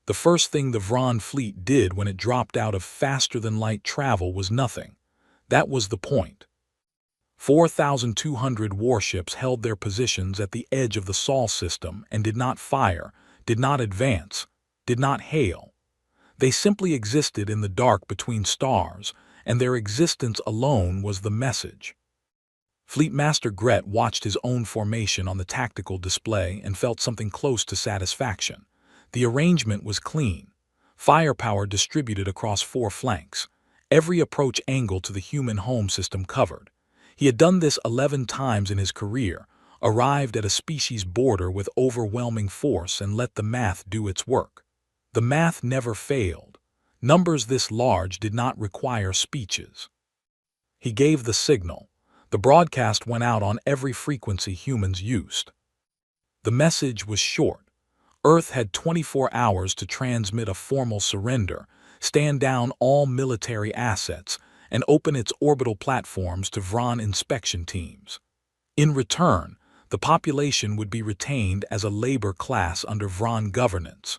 The first thing the Vron fleet did when it dropped out of faster-than-light travel was nothing. That was the point. 4,200 warships held their positions at the edge of the Sol system and did not fire, did not advance, did not hail. They simply existed in the dark between stars, and their existence alone was the message. Fleet Master Gret watched his own formation on the tactical display and felt something close to satisfaction. The arrangement was clean. Firepower distributed across 4 flanks. Every approach angle to the human home system covered. He had done this 11 times in his career, arrived at a species border with overwhelming force and let the math do its work. The math never failed. Numbers this large did not require speeches. He gave the signal. The broadcast went out on every frequency humans used. The message was short. Earth had 24 hours to transmit a formal surrender, stand down all military assets, and open its orbital platforms to Vron inspection teams. In return, the population would be retained as a labor class under Vron governance.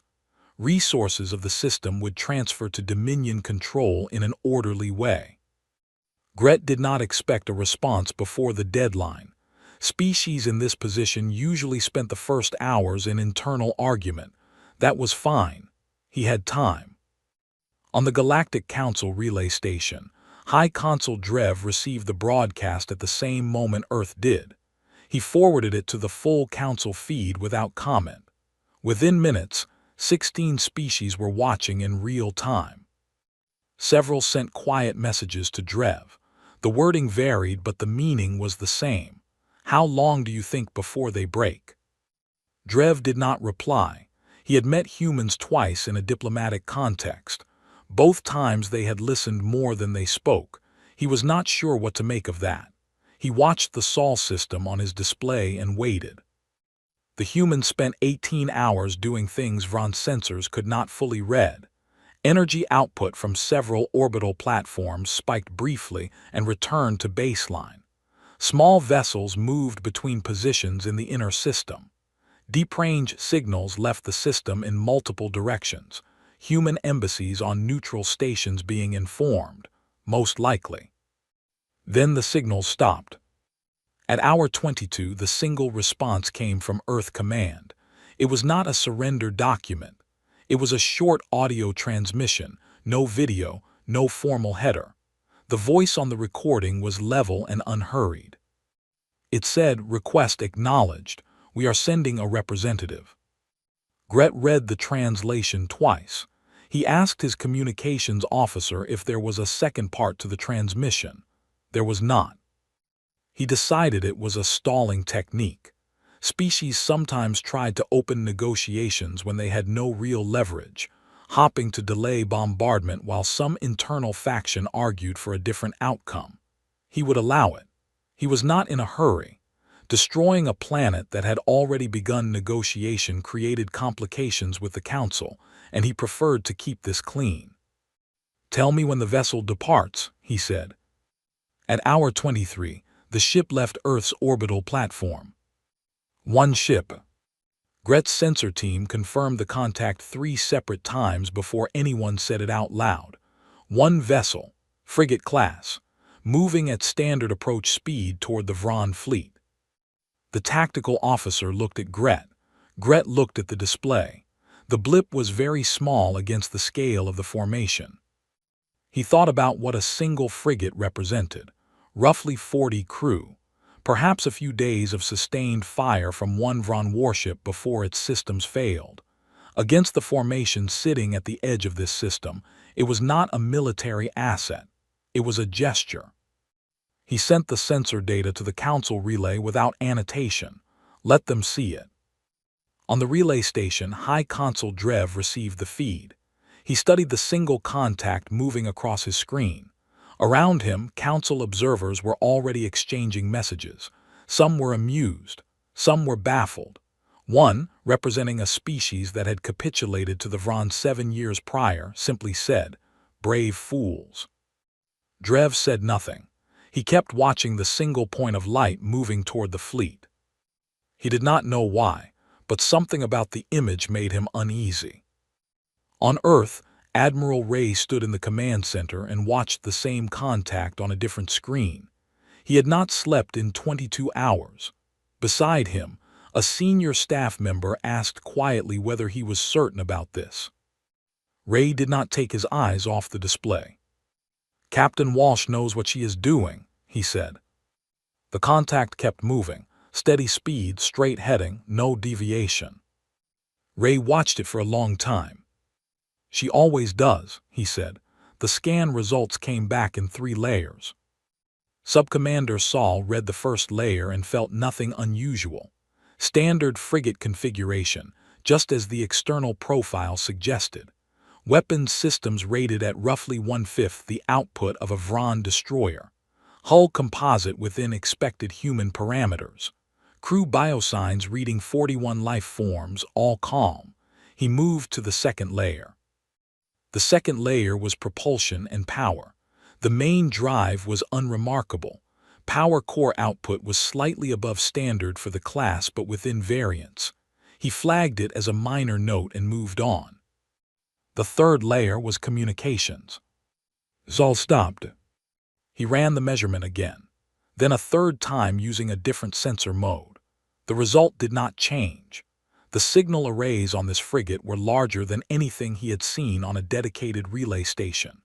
Resources of the system would transfer to Dominion control in an orderly way. Gret did not expect a response before the deadline. Species in this position usually spent the first hours in internal argument. That was fine. He had time. On the Galactic Council relay station, High Consul Drev received the broadcast at the same moment Earth did. He forwarded it to the full Council feed without comment. Within minutes, 16 species were watching in real time. Several sent quiet messages to Drev. The wording varied, but the meaning was the same. How long do you think before they break? Drev did not reply. He had met humans twice in a diplomatic context. Both times they had listened more than they spoke. He was not sure what to make of that. He watched the Sol system on his display and waited. The humans spent 18 hours doing things Vron sensors could not fully read. Energy output from several orbital platforms spiked briefly and returned to baseline. Small vessels moved between positions in the inner system. Deep-range signals left the system in multiple directions. Human embassies on neutral stations being informed, most likely. Then the signals stopped. At hour 22, the single response came from Earth Command. It was not a surrender document. It was a short audio transmission, no video, no formal header. The voice on the recording was level and unhurried. It said, "Request acknowledged. We are sending a representative." Gret read the translation twice. He asked his communications officer if there was a second part to the transmission. There was not. He decided it was a stalling technique. Species sometimes tried to open negotiations when they had no real leverage, hopping to delay bombardment while some internal faction argued for a different outcome. He would allow it. He was not in a hurry. Destroying a planet that had already begun negotiation created complications with the Council, and he preferred to keep this clean. "Tell me when the vessel departs," he said. At hour 23, the ship left Earth's orbital platform. One ship. Gret's sensor team confirmed the contact 3 separate times before anyone said it out loud. One vessel, frigate class, moving at standard approach speed toward the Vron fleet. The tactical officer looked at Gret. Gret looked at the display. The blip was very small against the scale of the formation. He thought about what a single frigate represented. Roughly 40 crew. Perhaps a few days of sustained fire from one Vron warship before its systems failed. Against the formation sitting at the edge of this system, it was not a military asset. It was a gesture. He sent the sensor data to the Council relay without annotation. Let them see it. On the relay station, High Consul Drev received the feed. He studied the single contact moving across his screen. Around him, Council observers were already exchanging messages. Some were amused. Some were baffled. One, representing a species that had capitulated to the Vron 7 years prior, simply said, "Brave fools." Drev said nothing. He kept watching the single point of light moving toward the fleet. He did not know why, but something about the image made him uneasy. On Earth, Admiral Ray stood in the command center and watched the same contact on a different screen. He had not slept in 22 hours. Beside him, a senior staff member asked quietly whether he was certain about this. Ray did not take his eyes off the display. "Captain Walsh knows what she is doing," he said. The contact kept moving, steady speed, straight heading, no deviation. Ray watched it for a long time. "She always does," he said. The scan results came back in 3 layers. Subcommander Saul read the first layer and felt nothing unusual. Standard frigate configuration, just as the external profile suggested. Weapons systems rated at roughly 1/5 the output of a Vron destroyer. Hull composite within expected human parameters. Crew biosigns reading 41 life forms, all calm. He moved to the second layer. The second layer was propulsion and power. The main drive was unremarkable. Power core output was slightly above standard for the class but within variance. He flagged it as a minor note and moved on. The third layer was communications. Saul stopped. He ran the measurement again, then a third time using a different sensor mode. The result did not change. The signal arrays on this frigate were larger than anything he had seen on a dedicated relay station.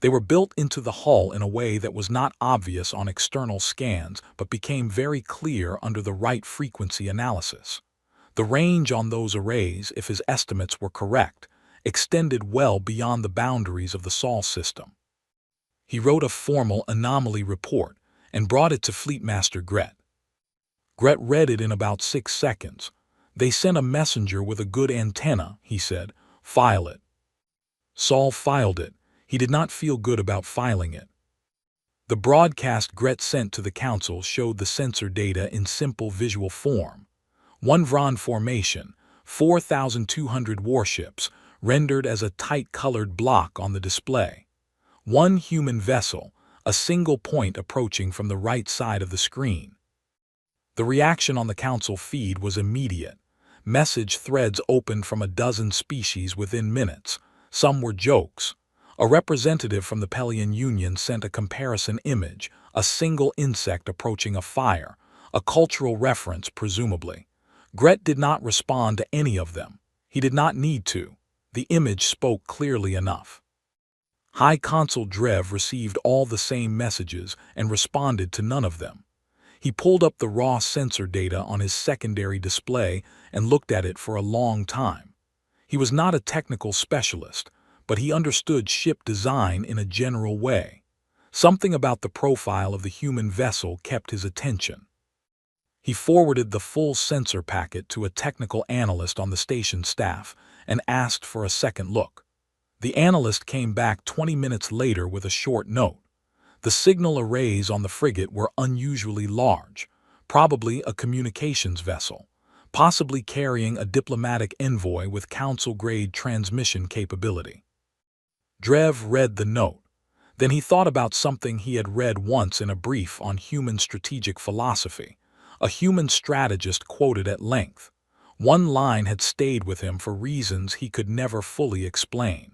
They were built into the hull in a way that was not obvious on external scans but became very clear under the right frequency analysis. The range on those arrays, if his estimates were correct, extended well beyond the boundaries of the Sol system. He wrote a formal anomaly report and brought it to Fleetmaster Gret. Gret read it in about 6 seconds. "They sent a messenger with a good antenna," he said. "File it." Saul filed it. He did not feel good about filing it. The broadcast Gret sent to the Council showed the sensor data in simple visual form. 1 Vron formation, 4,200 warships, rendered as a tight-colored block on the display. 1 human vessel, a single point approaching from the right side of the screen. The reaction on the Council feed was immediate. Message threads opened from a dozen species within minutes. Some were jokes. A representative from the Pelion Union sent a comparison image, a single insect approaching a fire, a cultural reference presumably. Gret did not respond to any of them. He did not need to. The image spoke clearly enough. High Consul Drev received all the same messages and responded to none of them. He pulled up the raw sensor data on his secondary display and looked at it for a long time. He was not a technical specialist, but he understood ship design in a general way. Something about the profile of the human vessel kept his attention. He forwarded the full sensor packet to a technical analyst on the station staff and asked for a second look. The analyst came back 20 minutes later with a short note. The signal arrays on the frigate were unusually large, probably a communications vessel, possibly carrying a diplomatic envoy with council-grade transmission capability. Drev read the note. Then he thought about something he had read once in a brief on human strategic philosophy. A human strategist quoted at length. One line had stayed with him for reasons he could never fully explain.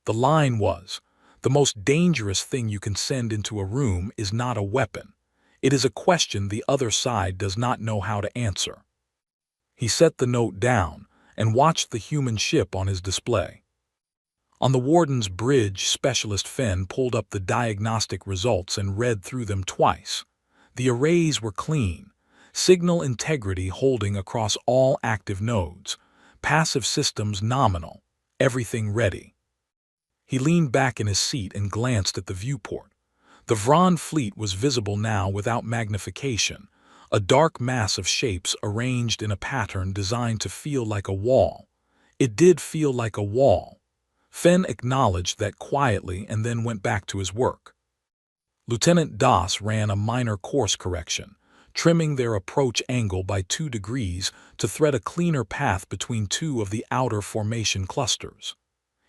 The line was, "The most dangerous thing you can send into a room is not a weapon. It is a question the other side does not know how to answer." He set the note down and watched the human ship on his display. On the warden's bridge, Specialist Fenn pulled up the diagnostic results and read through them twice. The arrays were clean, signal integrity holding across all active nodes, passive systems nominal, everything ready. He leaned back in his seat and glanced at the viewport. The Vron fleet was visible now without magnification, a dark mass of shapes arranged in a pattern designed to feel like a wall. It did feel like a wall. Fenn acknowledged that quietly and then went back to his work. Lieutenant Das ran a minor course correction, trimming their approach angle by 2 degrees to thread a cleaner path between 2 of the outer formation clusters.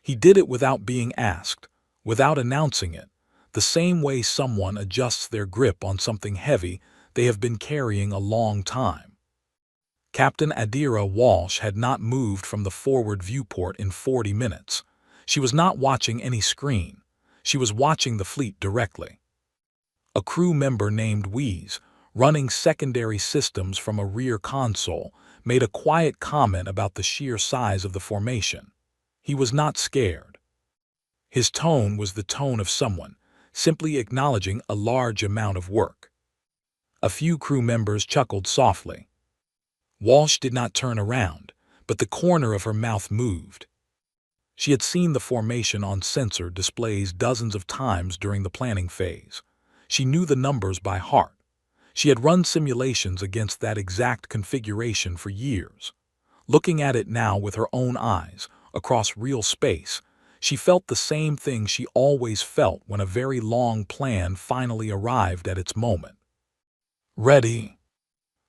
He did it without being asked, without announcing it, the same way someone adjusts their grip on something heavy they have been carrying a long time. Captain Adira Walsh had not moved from the forward viewport in 40 minutes. She was not watching any screen. She was watching the fleet directly. A crew member named Wheeze, running secondary systems from a rear console, made a quiet comment about the sheer size of the formation. He was not scared. His tone was the tone of someone simply acknowledging a large amount of work. A few crew members chuckled softly. Walsh did not turn around, but the corner of her mouth moved. She had seen the formation on sensor displays dozens of times during the planning phase. She knew the numbers by heart. She had run simulations against that exact configuration for years. Looking at it now with her own eyes, across real space, she felt the same thing she always felt when a very long plan finally arrived at its moment. Ready.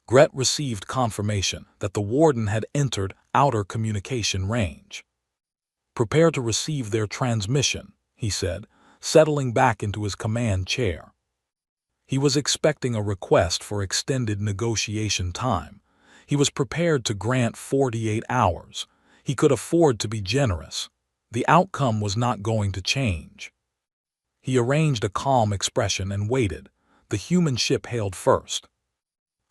Gret received confirmation that the warden had entered outer communication range. "Prepare to receive their transmission," he said, settling back into his command chair. He was expecting a request for extended negotiation time. He was prepared to grant 48 hours. He could afford to be generous. The outcome was not going to change. He arranged a calm expression and waited. The human ship hailed first.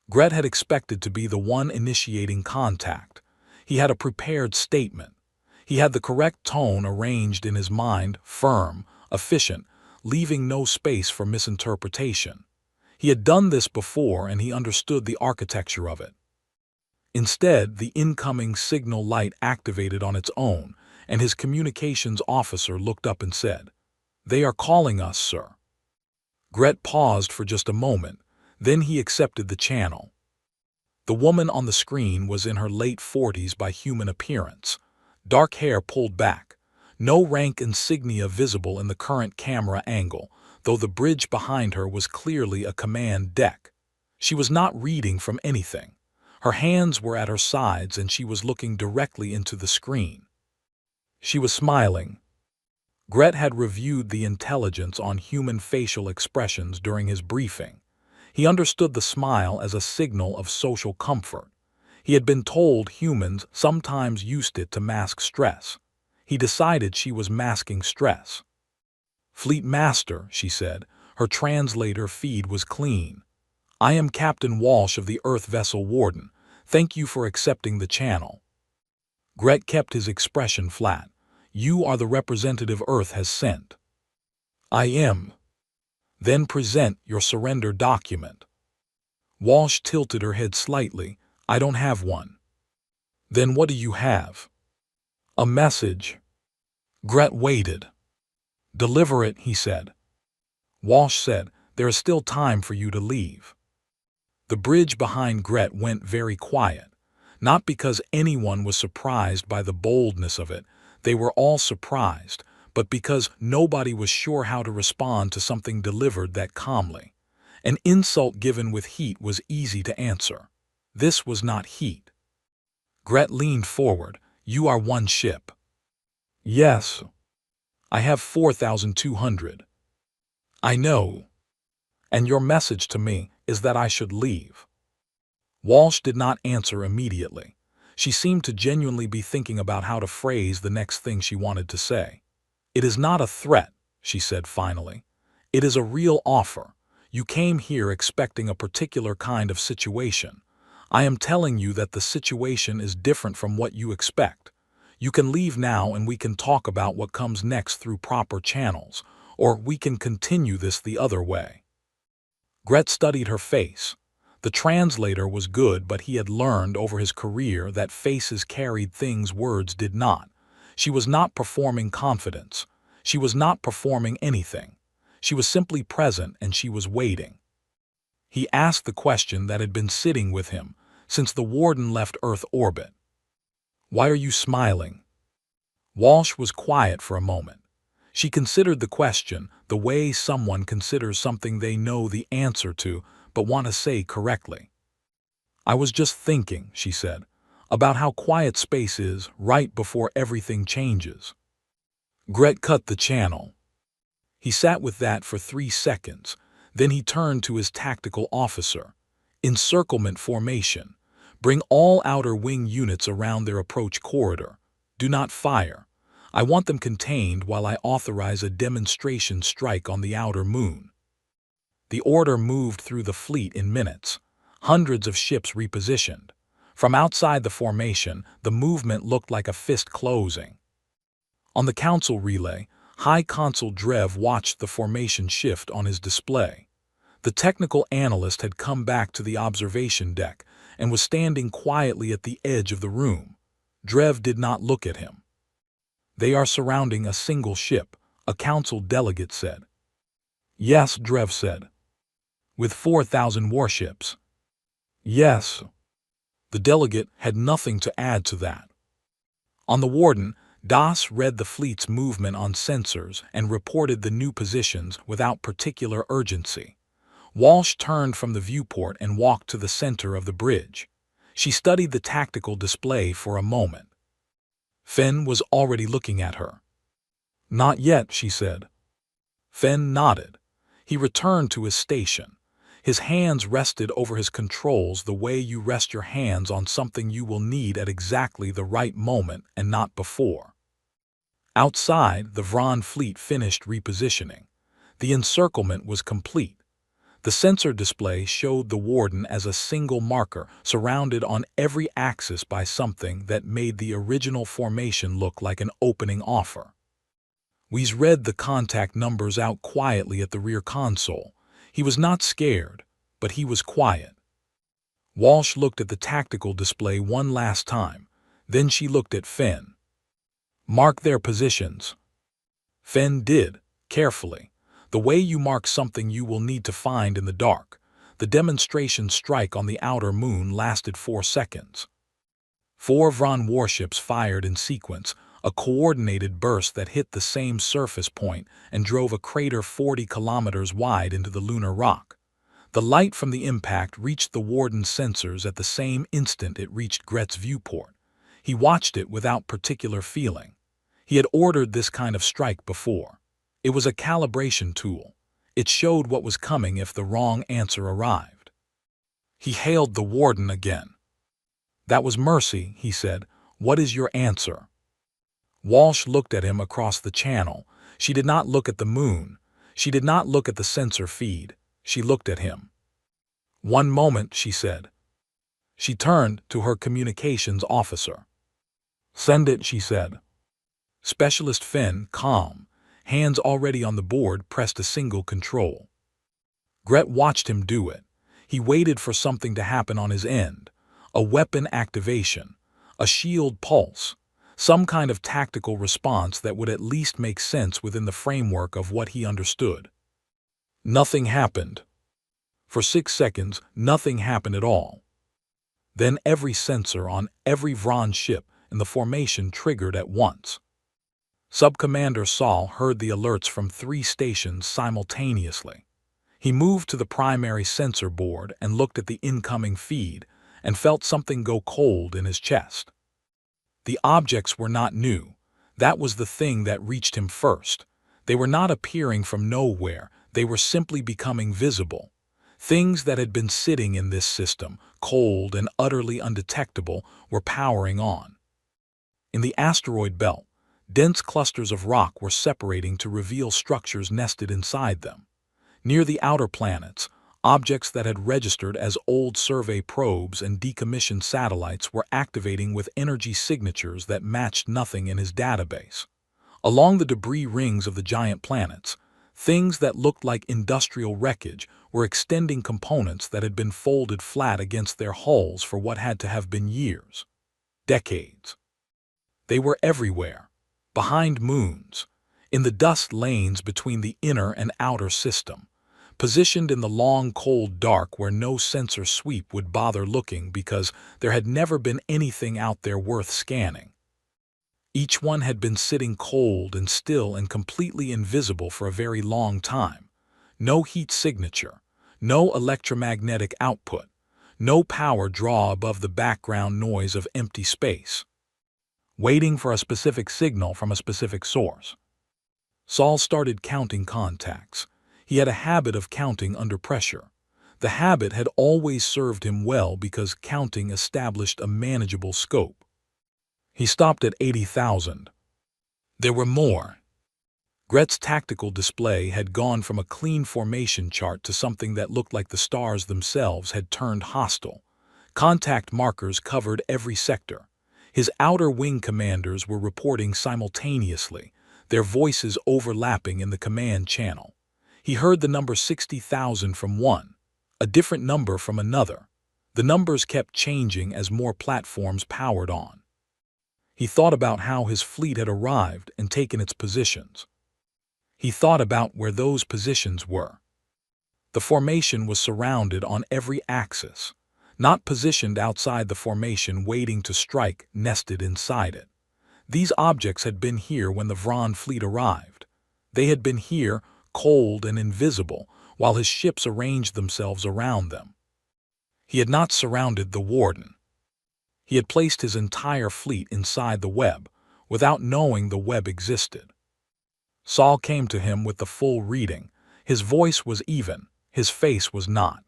Gret had expected to be the one initiating contact. He had a prepared statement. He had the correct tone arranged in his mind, firm, efficient, leaving no space for misinterpretation. He had done this before and he understood the architecture of it. Instead, the incoming signal light activated on its own, and his communications officer looked up and said, "They are calling us, sir." Gret paused for just a moment. Then he accepted the channel. The woman on the screen was in her late 40s by human appearance. Dark hair pulled back. No rank insignia visible in the current camera angle, though the bridge behind her was clearly a command deck. She was not reading from anything. Her hands were at her sides and she was looking directly into the screen. She was smiling. Gret had reviewed the intelligence on human facial expressions during his briefing. He understood the smile as a signal of social comfort. He had been told humans sometimes used it to mask stress. He decided she was masking stress. "Fleet Master," she said. Her translator feed was clean. "I am Captain Walsh of the Earth Vessel Warden. Thank you for accepting the channel." Gret kept his expression flat. "You are the representative Earth has sent." "I am." "Then present your surrender document." Walsh tilted her head slightly. "I don't have one." "Then what do you have?" "A message." Gret waited. "Deliver it," he said. Walsh said, "There is still time for you to leave." The bridge behind Gret went very quiet. Not because anyone was surprised by the boldness of it. They were all surprised, but because nobody was sure how to respond to something delivered that calmly. An insult given with heat was easy to answer. This was not heat. Gret leaned forward. "You are one ship." "Yes. I have 4,200. "I know. And your message to me is that I should leave." Walsh did not answer immediately. She seemed to genuinely be thinking about how to phrase the next thing she wanted to say. "It is not a threat," she said finally. "It is a real offer. You came here expecting a particular kind of situation. I am telling you that the situation is different from what you expect. You can leave now and we can talk about what comes next through proper channels, or we can continue this the other way." Gret studied her face. The translator was good, but he had learned over his career that faces carried things words did not. She was not performing confidence. She was not performing anything. She was simply present and she was waiting. He asked the question that had been sitting with him since the warden left Earth orbit. "Why are you smiling?" Walsh was quiet for a moment. She considered the question the way someone considers something they know the answer to but want to say correctly. "I was just thinking," she said, "about how quiet space is right before everything changes." Gret cut the channel. He sat with that for 3 seconds. Then he turned to his tactical officer. "Encirclement formation. Bring all outer wing units around their approach corridor. Do not fire. I want them contained while I authorize a demonstration strike on the outer moon." The order moved through the fleet in minutes. Hundreds of ships repositioned. From outside the formation, the movement looked like a fist closing. On the council relay, High Consul Drev watched the formation shift on his display. The technical analyst had come back to the observation deck and was standing quietly at the edge of the room. Drev did not look at him. "They are surrounding a single ship," a council delegate said. "Yes," Drev said. "With 4,000 warships." "Yes." The delegate had nothing to add to that. On the Warden, Das read the fleet's movement on sensors and reported the new positions without particular urgency. Walsh turned from the viewport and walked to the center of the bridge. She studied the tactical display for a moment. Fenn was already looking at her. "Not yet," she said. Fenn nodded. He returned to his station. His hands rested over his controls the way you rest your hands on something you will need at exactly the right moment and not before. Outside, the Vron fleet finished repositioning. The encirclement was complete. The sensor display showed the Warden as a single marker surrounded on every axis by something that made the original formation look like an opening offer. Weiss read the contact numbers out quietly at the rear console. He was not scared, but he was quiet. Walsh looked at the tactical display one last time. Then she looked at Fenn. "Mark their positions." Fenn did, carefully, the way you mark something you will need to find in the dark. The demonstration strike on the outer moon lasted 4 seconds. 4 Vron warships fired in sequence, a coordinated burst that hit the same surface point and drove a crater 40 kilometers wide into the lunar rock. The light from the impact reached the Warden's sensors at the same instant it reached Gret's viewport. He watched it without particular feeling. He had ordered this kind of strike before. It was a calibration tool. It showed what was coming if the wrong answer arrived. He hailed the Warden again. "That was Mercy," he said. "What is your answer?" Walsh looked at him across the channel. She did not look at the moon. She did not look at the sensor feed. She looked at him. "One moment," she said. She turned to her communications officer. "Send it," she said. Specialist Fenn, calm, hands already on the board, pressed a single control. Gret watched him do it. He waited for something to happen on his end. A weapon activation, a shield pulse, some kind of tactical response that would at least make sense within the framework of what he understood. Nothing happened. For 6 seconds, nothing happened at all. Then every sensor on every Vron ship in the formation triggered at once. Subcommander Saul heard the alerts from 3 stations simultaneously. He moved to the primary sensor board and looked at the incoming feed and felt something go cold in his chest. The objects were not new. That was the thing that reached him first. They were not appearing from nowhere. They were simply becoming visible. Things that had been sitting in this system, cold and utterly undetectable, were powering on. In the asteroid belt, dense clusters of rock were separating to reveal structures nested inside them. Near the outer planets, objects that had registered as old survey probes and decommissioned satellites were activating with energy signatures that matched nothing in his database. Along the debris rings of the giant planets, things that looked like industrial wreckage were extending components that had been folded flat against their hulls for what had to have been years, decades. They were everywhere, behind moons, in the dust lanes between the inner and outer system, positioned in the long cold dark where no sensor sweep would bother looking because there had never been anything out there worth scanning. Each one had been sitting cold and still and completely invisible for a very long time. No heat signature, no electromagnetic output, no power draw above the background noise of empty space. Waiting for a specific signal from a specific source. Saul started counting contacts. He had a habit of counting under pressure. The habit had always served him well because counting established a manageable scope. He stopped at 80,000. There were more. Gret's tactical display had gone from a clean formation chart to something that looked like the stars themselves had turned hostile. Contact markers covered every sector. His outer wing commanders were reporting simultaneously, their voices overlapping in the command channel. He heard the number 60,000 from one, a different number from another. The numbers kept changing as more platforms powered on. He thought about how his fleet had arrived and taken its positions. He thought about where those positions were. The formation was surrounded on every axis, not positioned outside the formation waiting to strike, nested inside it. These objects had been here when the Vron fleet arrived. They had been here, cold and invisible, while his ships arranged themselves around them. He had not surrounded the Warden. He had placed his entire fleet inside the web, without knowing the web existed. Saul came to him with the full reading. His voice was even, his face was not.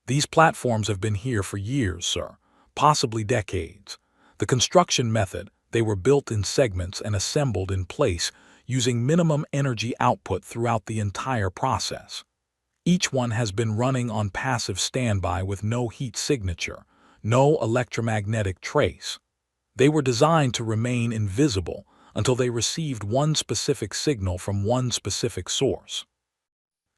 These platforms have been here for years, sir, possibly decades. The construction method, they were built in segments and assembled in place, using minimum energy output throughout the entire process. Each one has been running on passive standby with no heat signature, no electromagnetic trace. They were designed to remain invisible until they received one specific signal from one specific source.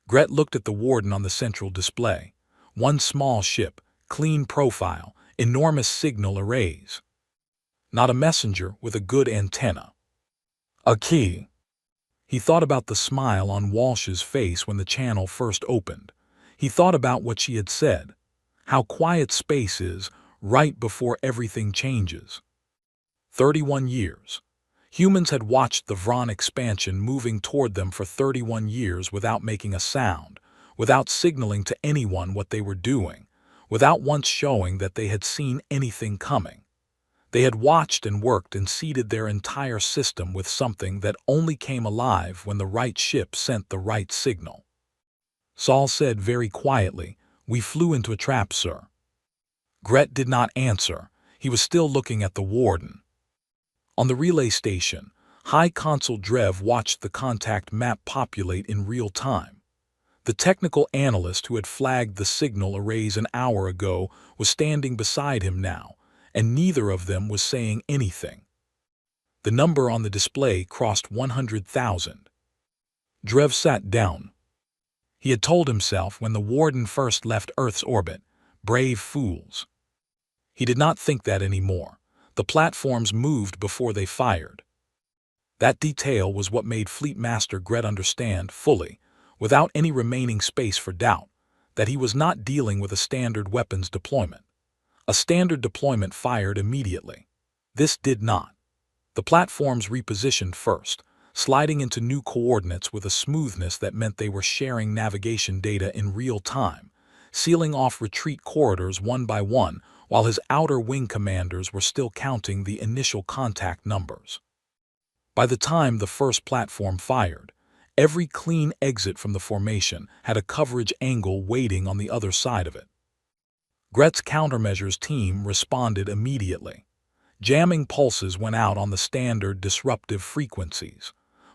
Gret looked at the Warden on the central display. One small ship, clean profile, enormous signal arrays. Not a messenger with a good antenna. A key. He thought about the smile on Walsh's face when the channel first opened. He thought about what she had said. How quiet space is right before everything changes. 31 years. Humans had watched the Vron expansion moving toward them for 31 years without making a sound, without signaling to anyone what they were doing, without once showing that they had seen anything coming. They had watched and worked and seeded their entire system with something that only came alive when the right ship sent the right signal. Saul said very quietly, "We flew into a trap, sir." Gret did not answer. He was still looking at the Warden. On the relay station, High Consul Drev watched the contact map populate in real time. The technical analyst who had flagged the signal arrays an hour ago was standing beside him now, and neither of them was saying anything. The number on the display crossed 100,000. Drev sat down. He had told himself when the Warden first left Earth's orbit, "Brave fools." He did not think that anymore. The platforms moved before they fired. That detail was what made Fleet Master Gret understand fully, without any remaining space for doubt, that he was not dealing with a standard weapons deployment. A standard deployment fired immediately. This did not. The platforms repositioned first, sliding into new coordinates with a smoothness that meant they were sharing navigation data in real time, sealing off retreat corridors one by one, while his outer wing commanders were still counting the initial contact numbers. By the time the first platform fired, every clean exit from the formation had a coverage angle waiting on the other side of it. Gret's countermeasures team responded immediately. Jamming pulses went out on the standard disruptive frequencies.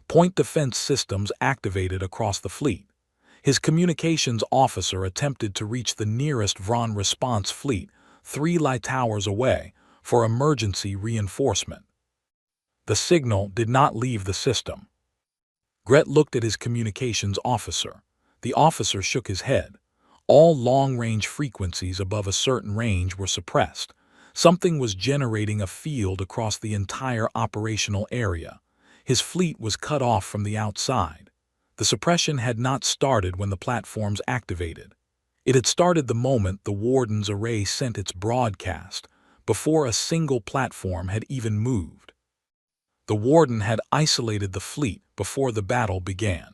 Point defense systems activated across the fleet. His communications officer attempted to reach the nearest Vron response fleet, 3 light towers away, for emergency reinforcement. The signal did not leave the system. Gret looked at his communications officer. The officer shook his head. All long-range frequencies above a certain range were suppressed. Something was generating a field across the entire operational area. His fleet was cut off from the outside. The suppression had not started when the platforms activated. It had started the moment the Warden's array sent its broadcast, before a single platform had even moved. The Warden had isolated the fleet before the battle began.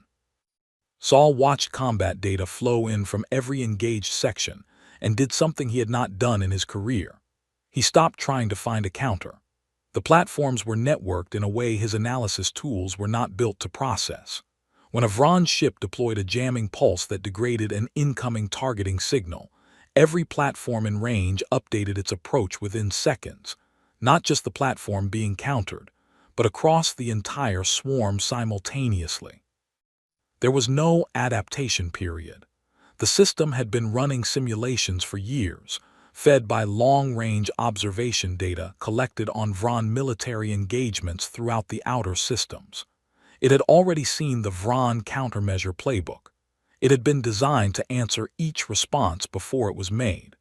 Saul watched combat data flow in from every engaged section and did something he had not done in his career. He stopped trying to find a counter. The platforms were networked in a way his analysis tools were not built to process. When a Vron ship deployed a jamming pulse that degraded an incoming targeting signal, every platform in range updated its approach within seconds, not just the platform being countered, but across the entire swarm simultaneously. There was no adaptation period. The system had been running simulations for years, fed by long-range observation data collected on Vron military engagements throughout the outer systems. It had already seen the Vron countermeasure playbook. It had been designed to answer each response before it was made.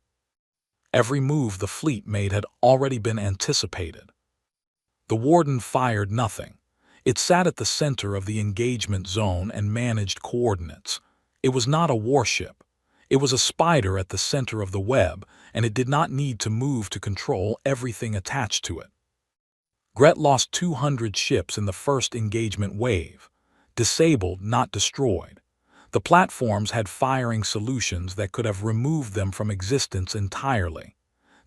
Every move the fleet made had already been anticipated. The Warden fired nothing. It sat at the center of the engagement zone and managed coordinates. It was not a warship. It was a spider at the center of the web, and it did not need to move to control everything attached to it. Gret lost 200 ships in the first engagement wave. Disabled, not destroyed. The platforms had firing solutions that could have removed them from existence entirely.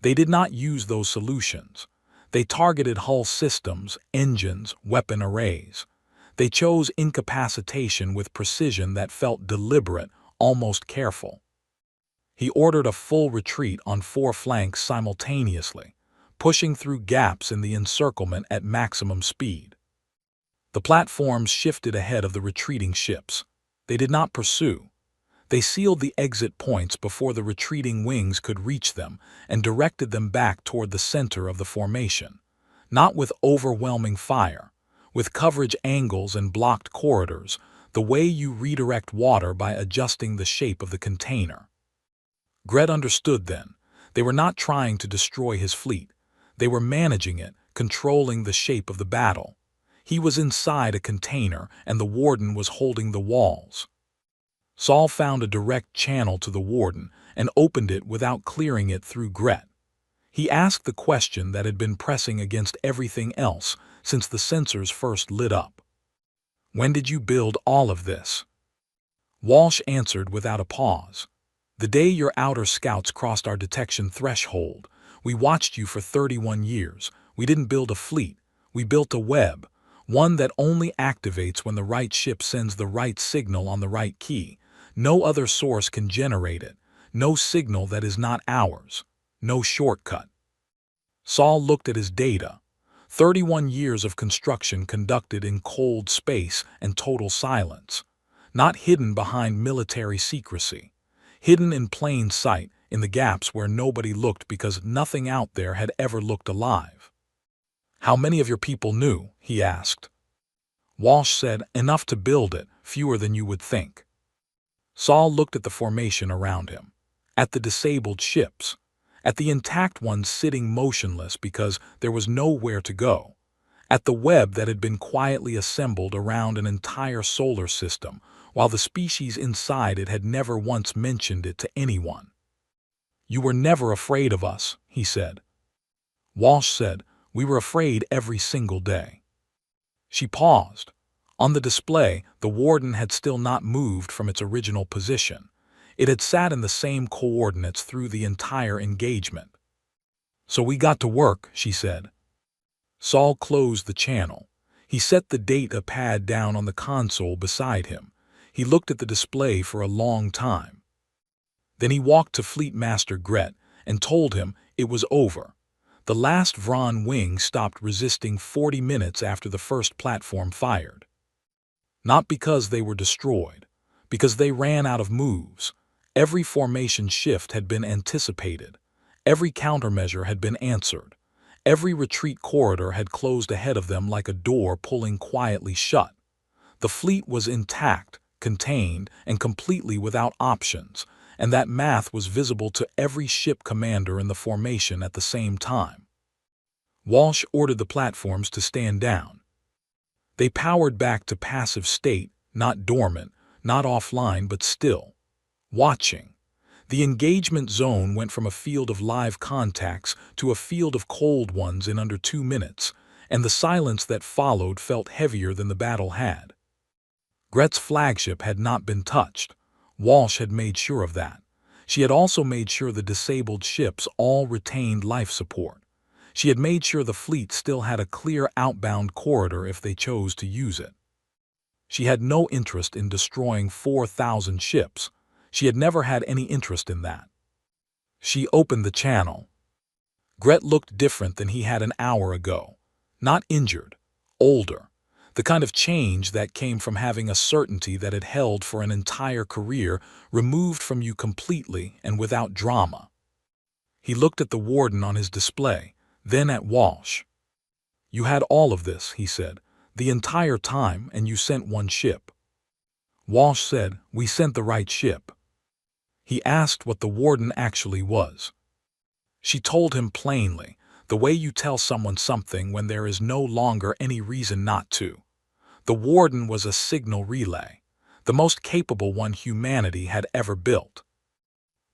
They did not use those solutions. They targeted hull systems, engines, weapon arrays. They chose incapacitation with precision that felt deliberate, almost careful. He ordered a full retreat on 4 flanks simultaneously, pushing through gaps in the encirclement at maximum speed. The platforms shifted ahead of the retreating ships. They did not pursue. They sealed the exit points before the retreating wings could reach them and directed them back toward the center of the formation, not with overwhelming fire, with coverage angles and blocked corridors, the way you redirect water by adjusting the shape of the container. Gret understood then. They were not trying to destroy his fleet. They were managing it, controlling the shape of the battle. He was inside a container, and the Warden was holding the walls. Saul found a direct channel to the Warden and opened it without clearing it through Gret. He asked the question that had been pressing against everything else since the sensors first lit up. "When did you build all of this?" Walsh answered without a pause. "The day your outer scouts crossed our detection threshold. We watched you for 31 years. We didn't build a fleet. We built a web, one that only activates when the right ship sends the right signal on the right key. No other source can generate it. No signal that is not ours. No shortcut." Saul looked at his data. 31 years of construction conducted in cold space and total silence. Not hidden behind military secrecy. Hidden in plain sight, in the gaps where nobody looked because nothing out there had ever looked alive. "How many of your people knew?" he asked. Walsh said, "Enough to build it, fewer than you would think." Saul looked at the formation around him, at the disabled ships, at the intact ones sitting motionless because there was nowhere to go, at the web that had been quietly assembled around an entire solar system, while the species inside it had never once mentioned it to anyone. "You were never afraid of us," he said. Walsh said, "We were afraid every single day." She paused. On the display, the Warden had still not moved from its original position. It had sat in the same coordinates through the entire engagement. "So we got to work," she said. Saul closed the channel. He set the data pad down on the console beside him. He looked at the display for a long time. Then he walked to Fleet Master Gret and told him it was over. The last Vron wing stopped resisting 40 minutes after the first platform fired. Not because they were destroyed, because they ran out of moves. Every formation shift had been anticipated. Every countermeasure had been answered. Every retreat corridor had closed ahead of them like a door pulling quietly shut. The fleet was intact, contained, and completely without options, and that math was visible to every ship commander in the formation at the same time. Walsh ordered the platforms to stand down. They powered back to passive state, not dormant, not offline, but still, watching. The engagement zone went from a field of live contacts to a field of cold ones in under 2 minutes, and the silence that followed felt heavier than the battle had. Gret's flagship had not been touched. Walsh had made sure of that. She had also made sure the disabled ships all retained life support. She had made sure the fleet still had a clear outbound corridor if they chose to use it. She had no interest in destroying 4,000 ships. She had never had any interest in that. She opened the channel. Gret looked different than he had an hour ago. Not injured, older. The kind of change that came from having a certainty that had held for an entire career removed from you completely and without drama. He looked at the warden on his display, then at Walsh. "You had all of this," he said, "the entire time, and you sent one ship." Walsh said, "We sent the right ship." He asked what the warden actually was. She told him plainly, the way you tell someone something when there is no longer any reason not to. The warden was a signal relay, the most capable one humanity had ever built.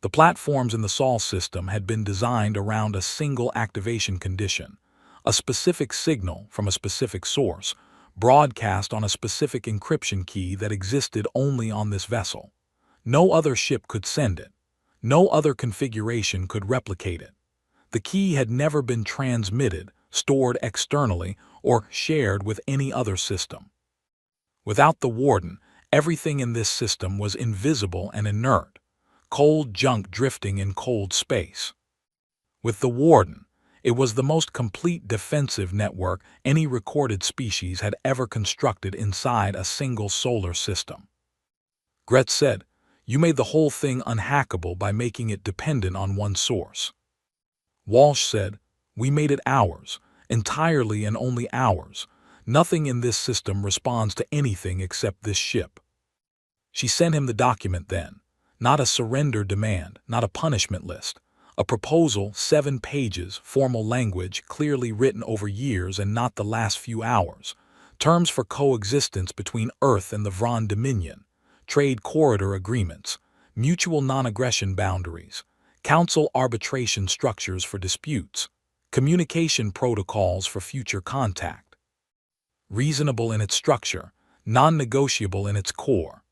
The platforms in the Sol system had been designed around a single activation condition, a specific signal from a specific source, broadcast on a specific encryption key that existed only on this vessel. No other ship could send it. No other configuration could replicate it. The key had never been transmitted, stored externally, or shared with any other system. Without the warden, everything in this system was invisible and inert, cold junk drifting in cold space. With the warden, it was the most complete defensive network any recorded species had ever constructed inside a single solar system. Gret said, "You made the whole thing unhackable by making it dependent on one source." Walsh said, "We made it ours, entirely and only ours. Nothing in this system responds to anything except this ship." She sent him the document then, not a surrender demand, not a punishment list, a proposal, 7 pages, formal language, clearly written over years and not the last few hours, terms for coexistence between Earth and the Vron Dominion, trade corridor agreements, mutual non-aggression boundaries, council arbitration structures for disputes, communication protocols for future contact. Reasonable in its structure, non-negotiable in its core.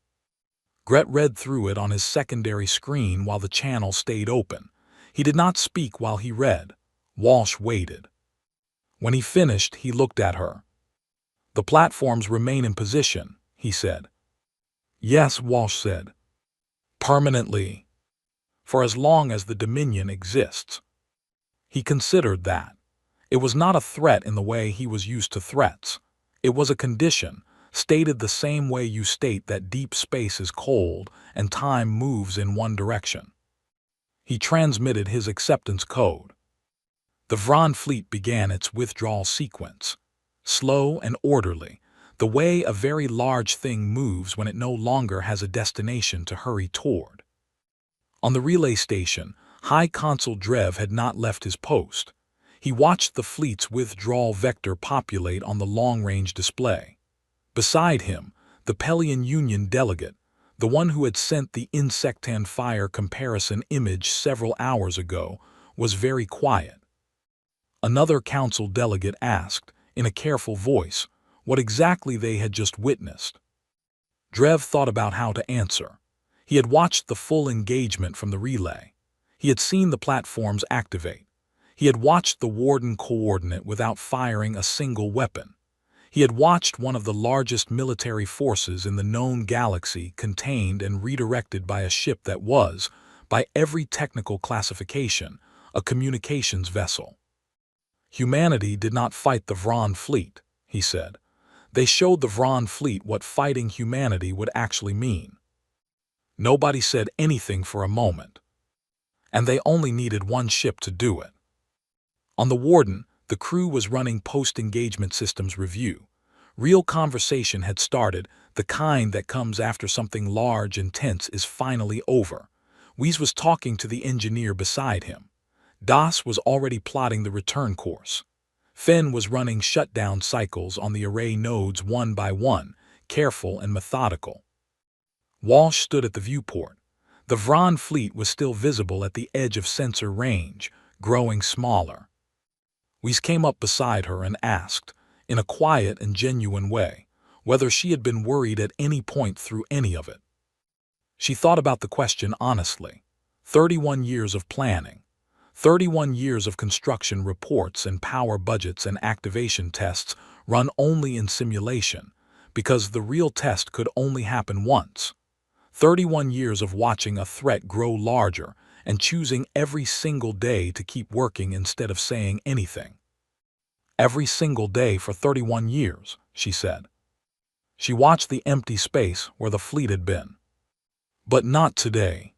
Gret read through it on his secondary screen while the channel stayed open. He did not speak while he read. Walsh waited. When he finished, he looked at her. "The platforms remain in position," he said. "Yes," Walsh said. "Permanently. For as long as the Dominion exists." He considered that. It was not a threat in the way he was used to threats. It was a condition, stated the same way you state that deep space is cold and time moves in one direction. He transmitted his acceptance code. The Vron fleet began its withdrawal sequence. Slow and orderly, the way a very large thing moves when it no longer has a destination to hurry toward. On the relay station, High Consul Drev had not left his post. He watched the fleet's withdrawal vector populate on the long-range display. Beside him, the Pelion Union delegate, the one who had sent the insectan fire comparison image several hours ago, was very quiet. Another council delegate asked, in a careful voice, what exactly they had just witnessed. Drev thought about how to answer. He had watched the full engagement from the relay. He had seen the platforms activate. He had watched the warden coordinate without firing a single weapon. He had watched one of the largest military forces in the known galaxy contained and redirected by a ship that was, by every technical classification, a communications vessel. Humanity did not fight the Vron fleet, he said. They showed the Vron fleet what fighting humanity would actually mean. Nobody said anything for a moment. And they only needed one ship to do it. On the Warden, the crew was running post-engagement systems review. Real conversation had started, the kind that comes after something large and tense is finally over. Weiss was talking to the engineer beside him. Das was already plotting the return course. Fenn was running shutdown cycles on the array nodes one by one, careful and methodical. Walsh stood at the viewport. The Vron fleet was still visible at the edge of sensor range, growing smaller. Weiss came up beside her and asked, in a quiet and genuine way, whether she had been worried at any point through any of it. She thought about the question honestly. 31 years of planning. 31 years of construction reports and power budgets and activation tests run only in simulation, because the real test could only happen once. 31 years of watching a threat grow larger and choosing every single day to keep working instead of saying anything. Every single day for 31 years, she said. She watched the empty space where the fleet had been. But not today.